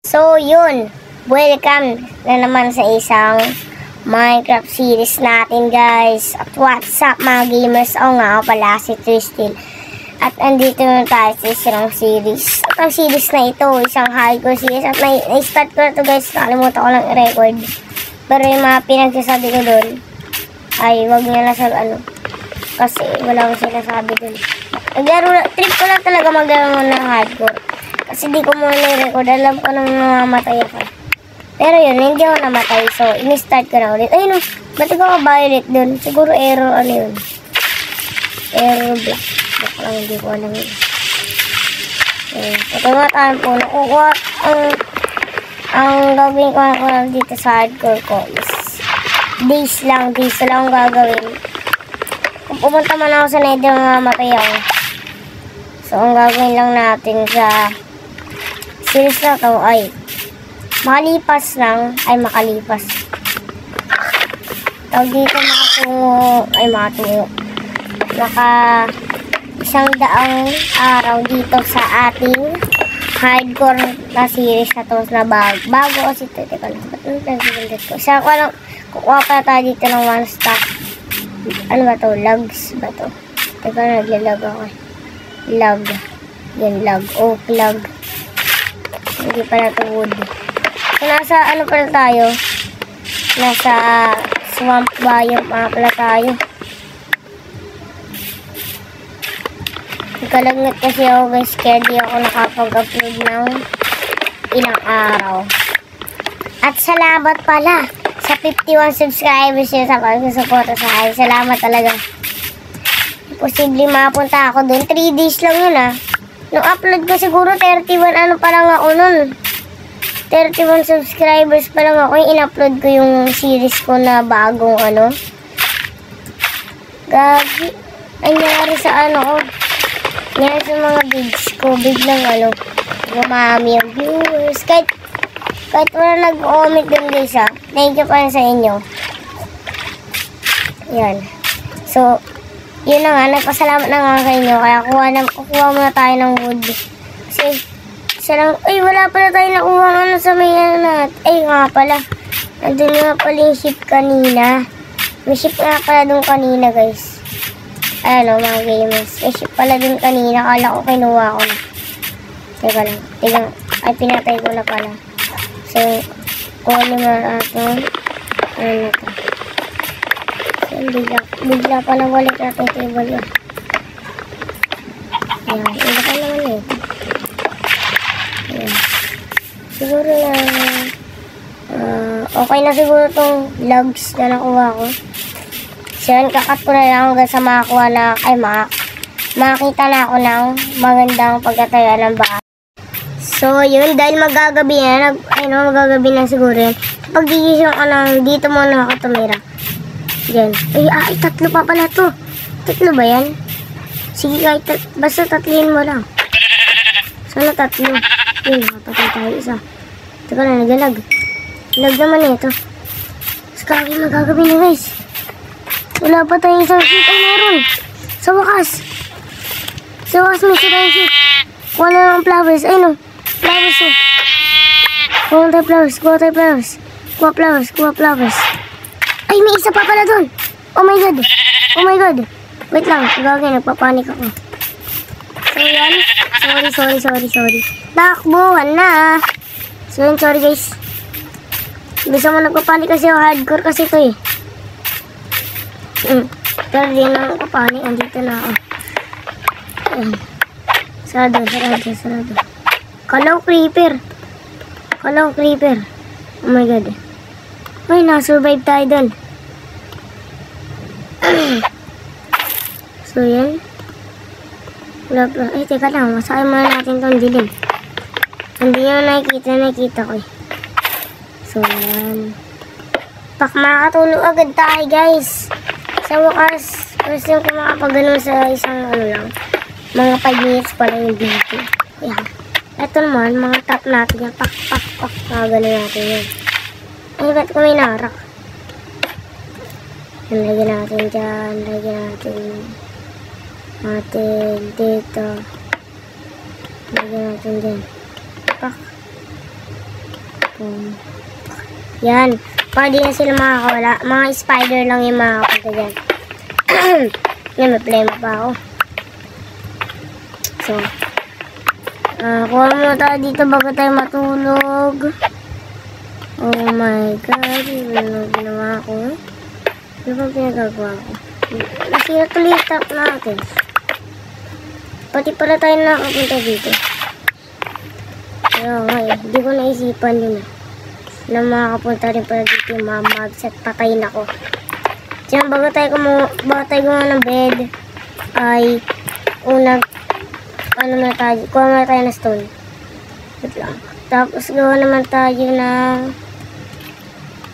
So, yun. Welcome na naman sa isang Minecraft series natin, guys. At what's up, mga gamers? Oo nga, pala si Tristil. At andito na tayo sa isang series. At ang series na ito, isang hardcore series. At na-start ko na ito, guys. Nakalimutan ko lang i-record. Pero yung mga pinagsasabi ko doon, ay wag nyo na sa kasi wala akong sinasabi doon. Trip ko lang talaga maglaro ng hardcore. Kasi di ko muna i-record. Alam ko nang mamamatay ako. Pero yun, hindi ako namatay. So, in-start ko na ulit. Ayun o, ba't ikaw ka-violet dun? Siguro error, ano yun? Error block. Block lang, hindi ko alam yun. Ito nga tayo po. Nakukuha, ang gagawin ko lang dito sa hardcore ko is days lang ang gagawin. Kung pumunta man ako sa nether, mamamatay ako. So, ang gagawin lang natin sa series na to ay makalipas. Tawag dito makatungo. Naka 100 araw dito sa ating hardcore na series na to na bago kasi ito. Teka lang. Isa ko lang, kukuha pa tayo dito ng 1 stack. Ano ba to? Logs ba to? Teka lang, naglalag ako. Log. Yan, log. Oak log. Hindi pala ito wood. So, nasa ano pala tayo? Nasa swamp biome pala tayo. Nagkalagnat kasi ako, guys. Kaya di ako nakapag-upload ng ilang araw. At salamat pala sa 51 subscribers yun sa pag-suporta sa akin. Salamat talaga. Posible mapunta ako doon. 3 days lang yun Nung upload ko siguro 31 pa lang ako nun. 31 subscribers pa lang ako. In-upload ko yung series ko na bagong Gagi. Nangyari sa ko. Nangyari sa mga vids ko. Biglang gumami yung viewers. Kahit wala nag-comment dun, guys Thank you pa rin sa inyo. Yan. So, yun na nga, nagpasalamat na nga sa inyo. Kaya kukuha muna tayo ng wood. Kasi, wala pala tayo nakuha sa may Ay, nga pala. Nandun nga pala yung ship kanina. May ship nga pala dun kanina, guys. Mga gamers. May ship pala dun kanina. Kala ko kinuha ko na. Teka lang. Ay, pinatay ko na pala. So, kuha naman natin. Ano na to? Bigla pa lang balik natin table yun. Ayan, iba ka naman Ayan. Siguro na okay na siguro itong logs na nakuha ko. So yun, kakat ko na lang hanggang sa makakuha na makakita na ako ng magandang pagkataya ng bahay. So yun, dahil magagabi magagabi na siguro yun. Pag gigising ko lang, dito muna ako tumira. Yan. Ay, 3 pa pala to. 3 ba yan? Sige, kahit basta 3 mo lang. Sana 3. Yun, nakapatay tayo isa. Teka na, nagalag. Lag naman ito. Skagi, magagabi na, guys. Wala pa tayong isang sheet. Ay, meron. Sa wakas. May sirang sheet. Kuha na ng flowers. Ay, no. Flowers, Kuha flowers. Ay, may isa pa pala doon. Oh my god. Wait lang. Gagawin, nagpapanik ako. So, yan. Sorry. Takbuhan na. So, yun, sorry guys. Bisa mo nagpapanik kasi ako. Hardcore kasi ito Pero di na nagpapanik. Andito na ako. Sarado. Kalaw creeper. Oh my god. Ay, na-survive tayo doon. So, yan. Ay, teka lang. Masakin muna natin itong dilim. Hindi nyo nakikita ko So, yan. Makakatulog agad tayo, guys. Sa wakas, first yung makapagano sa isang lang. Mga 5 minutes pa lang yung video. Yan. Ito naman, mga tap natin yan. Pak. Gano'n natin yan. Ay, ba't ko may narak? Lagyan natin dyan. Dito. Lagyan natin dyan. Pak. Yan. Para di na sila makakawala. Mga spider lang yung makakapunta dyan. Yan, may plema pa ako. So, kuha mo tayo dito bago tayo matulog. Oh my God. Ano ginawa ko? Ano bang pinagagawa ko? Nasira tuloy yung top natin. Pati pala tayo nakapunta dito. Pero nga hindi ko naisipan yun na makakapunta rin pala dito yung mga mobs at patayin ako. Diyan, bago tayo gumawa ng bed, ay unang kuha muna tayo ng stone. Wait lang. Tapos gawa naman tayo ng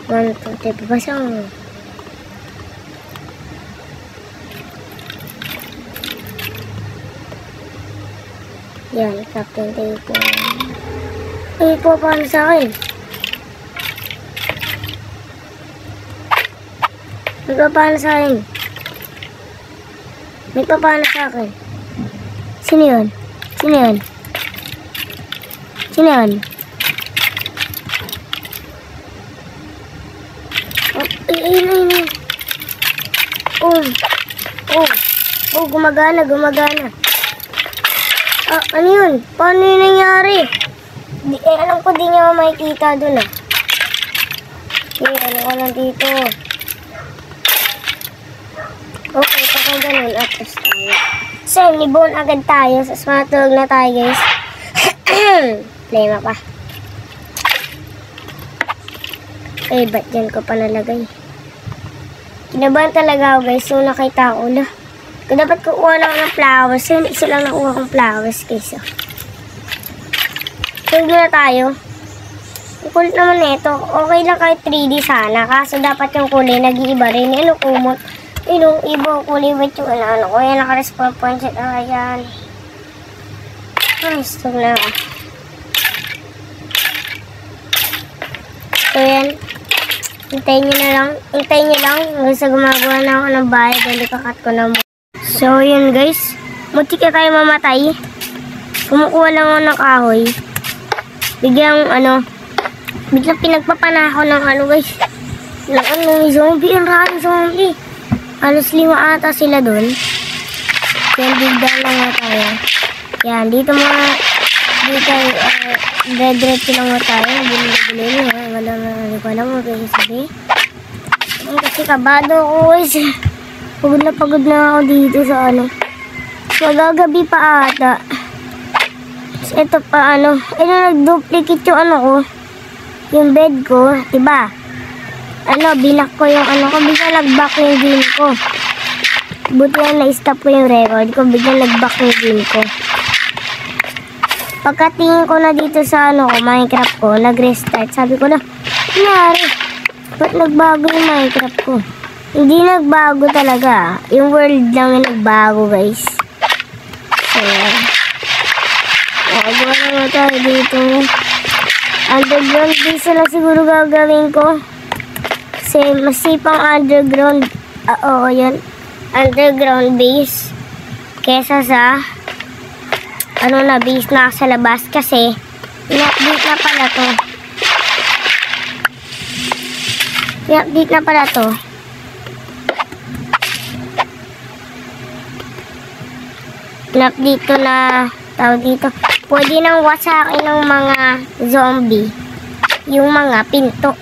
1, 2, 3, babasa mo. Yan, Captain Tape. Ay, paano sa akin? Paano sa akin? May paano sa akin? Sino yun? Sino yun? Sino yun? Ay. Oh, gumagana. Ano yun? Paano yun nangyari? Alam ko di niya makikita dun ah. Okay, ano ka lang dito? Okay, kapag ganun, atras tayo. So, nibon agad tayo. Matulog na tayo, guys. Plema pa. Eh, ba't dyan ko pa nalagay? Kinabahan talaga ako, guys. So, nakita ko na. Kung dapat kukuha na ako ng flowers, hindi sila nakuha kong flowers, guys. Tulog na tayo. Ang kulit naman nito. Okay lang kahit 3D sana. Kaso dapat yung kulay nag-iiba rin. Ano kumot? Yung iba kulay white yung ano ko. Yan, naka-respawn point. Ayan. Gusto na ako. So, yan. Hintayin nyo lang. Hanggang sa gumagawa na ako ng bahay. Dahil kakat ko na mo. So, yun guys. Muntik na tayo mamatay. Kumukuha lang ako ng kahoy. Biglang pinagpapana ako ng guys. May zombie. Ang raring zombie. Halos 5 ata sila dun. Yan, bigdan lang nga tayo. Yan, dito red-red lang nga tayo. Bilin. Wala mo kasi sabi. Kasi kabado ako guys. Pagod na ako dito sa magagabi pa ata. Ito pa nag-duplicate yung ko. Yung bed ko, diba? Binak ko yung ko, bigla nag-back yung game ko. Buti lang na-stop ko yung record ko, bigla nag-back yung game ko. Pagkatingin ko na dito sa Minecraft ko, nag-restart. Sabi ko na, nangyari? Ba't nagbago yung Minecraft ko? Hindi nagbago talaga. Yung world lang yung nagbago, guys. So, gawa naman tayo dito. Underground base lang siguro gagawin ko. Kasi masipang underground. Oo, yan. Underground base. Kesa sa base na sa labas. Kasi in-update na pala to. I-update na pala to. In-update to na tawag dito. Pwede nang wasakin ng mga zombie. Yung mga pinto.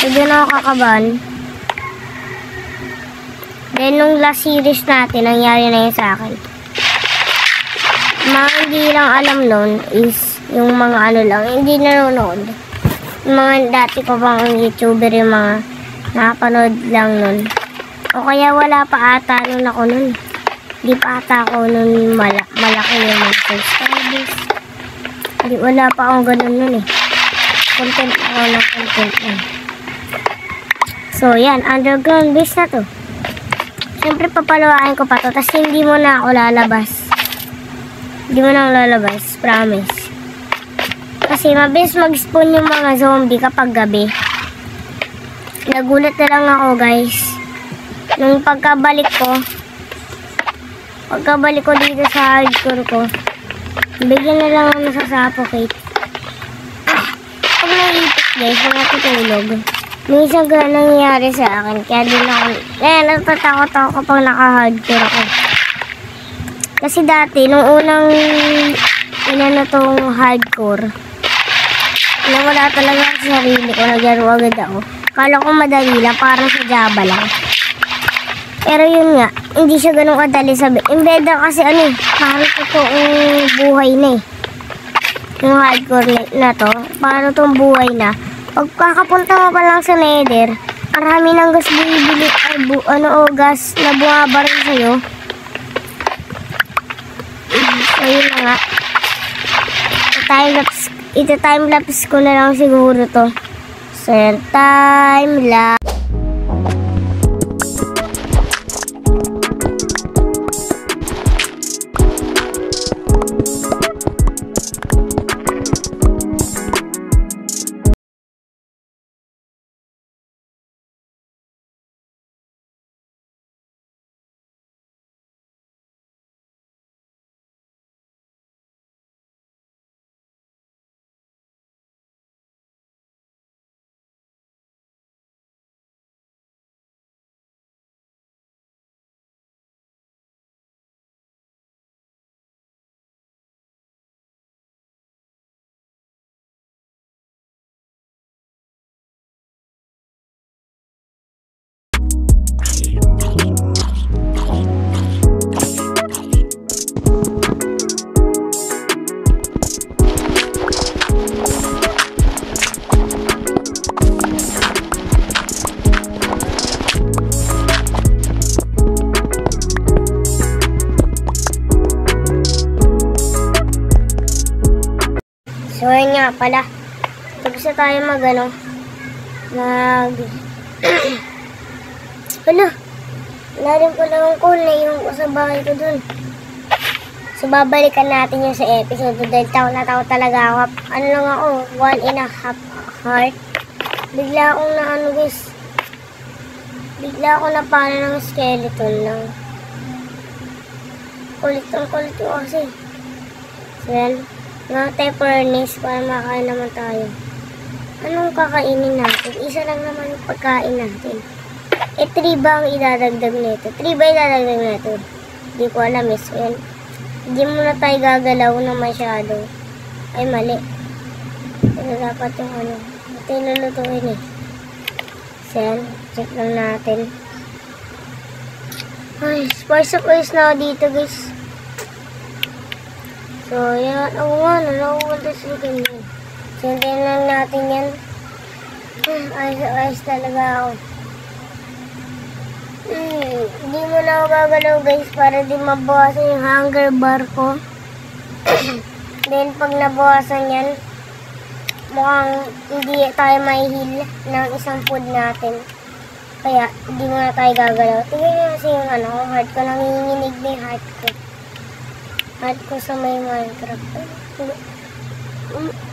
So, doon ako kakabahan. Then, nung last series natin, nangyari na yun sa akin. Mga hindi lang alam nun is yung mga lang, hindi nanonood. Yung mga dati ko pang YouTuber, yung mga nakapanood lang nun. O kaya wala pa ata nun ako nun. Hindi pa ata ako nun malaki yung mga subscribers. Hindi, wala pa akong ganun nun eh. Content ako na content nun. So, yan. Underground base na to. Siyempre, papaluwain ko pa to. Tapos, hindi mo na ako lalabas. Hindi mo na ako lalabas. Promise. Kasi, mabilis mag-spawn yung mga zombie kapag gabi. Nagulat na lang ako, guys. Nung pagkabalik ko dito sa hardcore ko, bigyan na lang ako nasasuffocate. guys, natutulog. Minsan ganun nangyayari sa akin. Kaya din ako, natatakot ako kapag naka-hardcore ako. Kasi dati, nung unang inano tong hardcore, wala talaga sa sarili ko, naglaro agad ako. Kala ko madali lang, parang sa Java lang. Pero yun nga, hindi siya ganun kadali sabi. Embeda kasi parang totoong buhay na eh. Yung hardcore na to, parang tong buhay na. Pagkakapunta mo pa lang sa Nether, marami nang gas bibili, gas na bumabaril sa'yo. So yun na nga. Ita-timelapse ko na lang siguro to. So yun, timelapse. So, yun nga pala. Tapos na tayo wala rin pala yung call na yung sa bahay ko dun. So, babalikan natin yung sa episode. Dahil tao talaga ako. Ano lang ako, 1.5 heart. Bigla akong guys. Bigla ako na para ng skeleton lang. Kulit ko kasi. So, yan. Mga tayo furnace para makain naman tayo. Anong kakainin natin? Isa lang naman yung pagkain natin. 3 ba ang idadagdag nito? 3 ba idadagdag nito? Hindi ko alam eh. So, yan. Hindi muna tayo gagalaw na masyado. Ay, mali. Ito dapat yung ito yung lulutuin eh. So, yan. Check lang natin. Ay, spice up oils na dito guys. So, yan. Oo nga, nalawag sa ganyan. Sintayin lang natin yan. Ayos talaga ako. Hindi mo na ako gagalaw guys para di mabawasan yung hunger bar ko. Then, pag nabawasan yan, mukhang hindi tayo may heal ng isang food natin. Kaya, hindi mo na tayo gagalaw. Tingnan nyo kasi yung heart ko. Nanginginig na yung heart ko. Heart ko sa may Minecraft.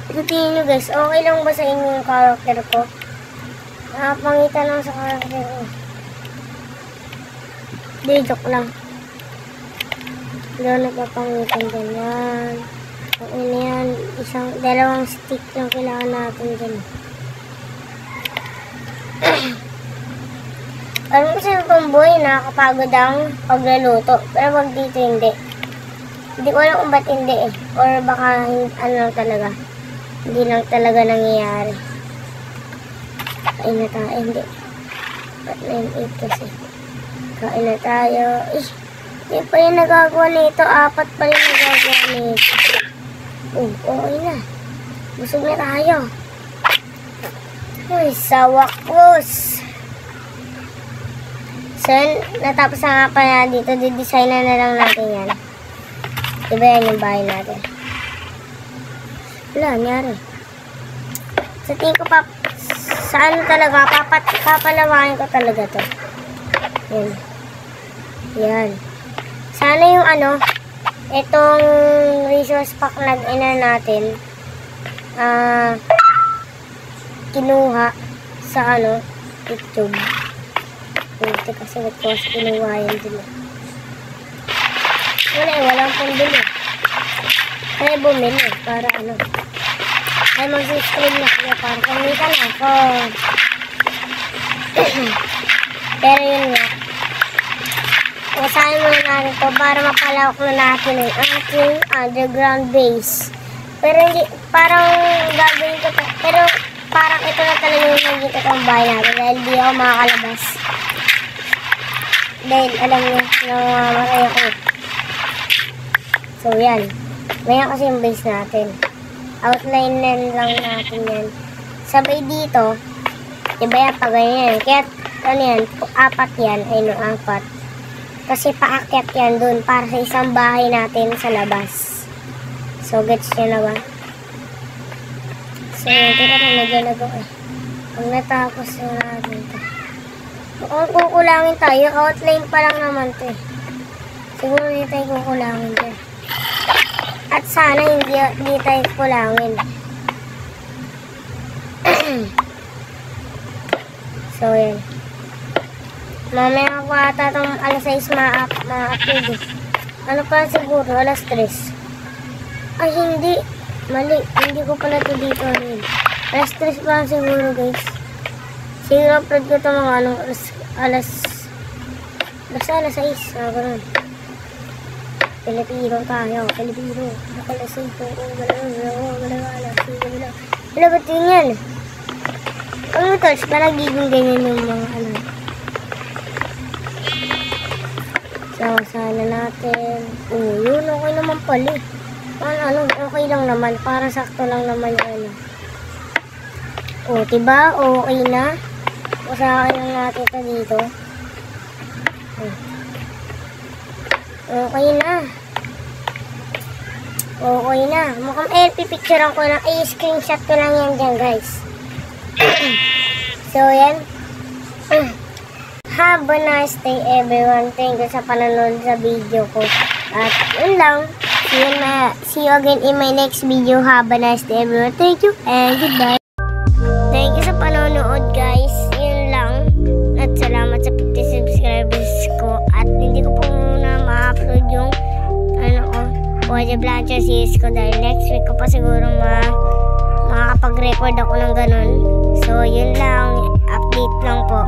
So, tingin nyo guys, okay lang ba sa inyo yung character ko? Nakapangitan lang sa character ko. Hindi, joke lang. Hindi ako nagpapangitan ganyan. Okay na yan. Dalawang stick lang kailangan natin dyan. Alam ko sa tomboy, nakakapagod ang pagluluto. Pero wag dito hindi. Hindi ko alam kung ba't hindi eh. Or baka lang talaga. Hindi lang talaga nangyayari. Kain na tayo. Hindi. Ba't 9-8 kasi. Kain na tayo. Hindi pa yung nagagawa nito. 4 pa yung nagagawa nito. Okay na. Busog na tayo. Uy, sawakos. So, natapos na nga pa na dito. Didesign na lang natin yan. Diba yan yung bahay natin? Wala, nangyari. Sa tingin ko pa, saan talaga, papalawain ko talaga to. Yan. Yan. Sana yung itong resource pack natin, kinuha sa YouTube. Ito kasi kinuha yan din. Wala walang pambili. Kaya bumili para ay mag-subscribe na kayo para kumita na ako. Pero yun nga, usahin muna natin to para mapalawak na natin yung ating underground base. Pero hindi, parang gagawin ko to, pero parang ito na talaga yung magiging totoong bahay natin dahil di ako makakalabas. Dahil alam niyo, namamatay ako. So yan, ngayon kasi yung base natin. Outline lang natin yan. Sabay dito, iba yan pa ganyan. Kaya ano yan, 4 yan, ay no, 4. Kasi paakyat yan dun para sa isang bahay natin sa labas. So gets nyo na ba? So hindi ka na nagalago eh. Pag natapos na natin ito. Kung kukulangin tayo, outline pa lang naman ito eh. Siguro hindi tayo kukulangin dyan. At sana hindi tayo kulangin. So yan. Mamaya ako ata itong alas 6 ma-upload eh. Ano pa siguro? Alas 3. Ay hindi. Mali. Hindi ko pala ito dito rin. Alas 3 pa siguro guys. Siguro upload ko ito mga anong alas 6. Ganun. Pilipino tayo. Pilipino. Nakalasay ko. Wala ba't yun yan? Ano ito? Ba nagiging ganyan yung mga ano? So, sana natin. Yun. Okay naman pala. Okay lang naman. Para sakto lang naman yung ano. Diba? Okay na. Usahain lang natin ito dito. Okay na. Okay na. Mukhang pipicturean ko lang. I-screenshot ko lang yan dyan guys. So yan. Have a nice day everyone. Thank you sa panonood sa video ko. At yun lang. See you again in my next video. Have a nice day everyone. Thank you and goodbye. Thank you sa panonood guys. Yun lang. At salamat sa 50 subscribers ko. At hindi ko po muna ma-upload yung Pwede Blancher series ko dahil next week ko pa siguro makakapag-record ako ng ganun. So yun lang. Update lang po.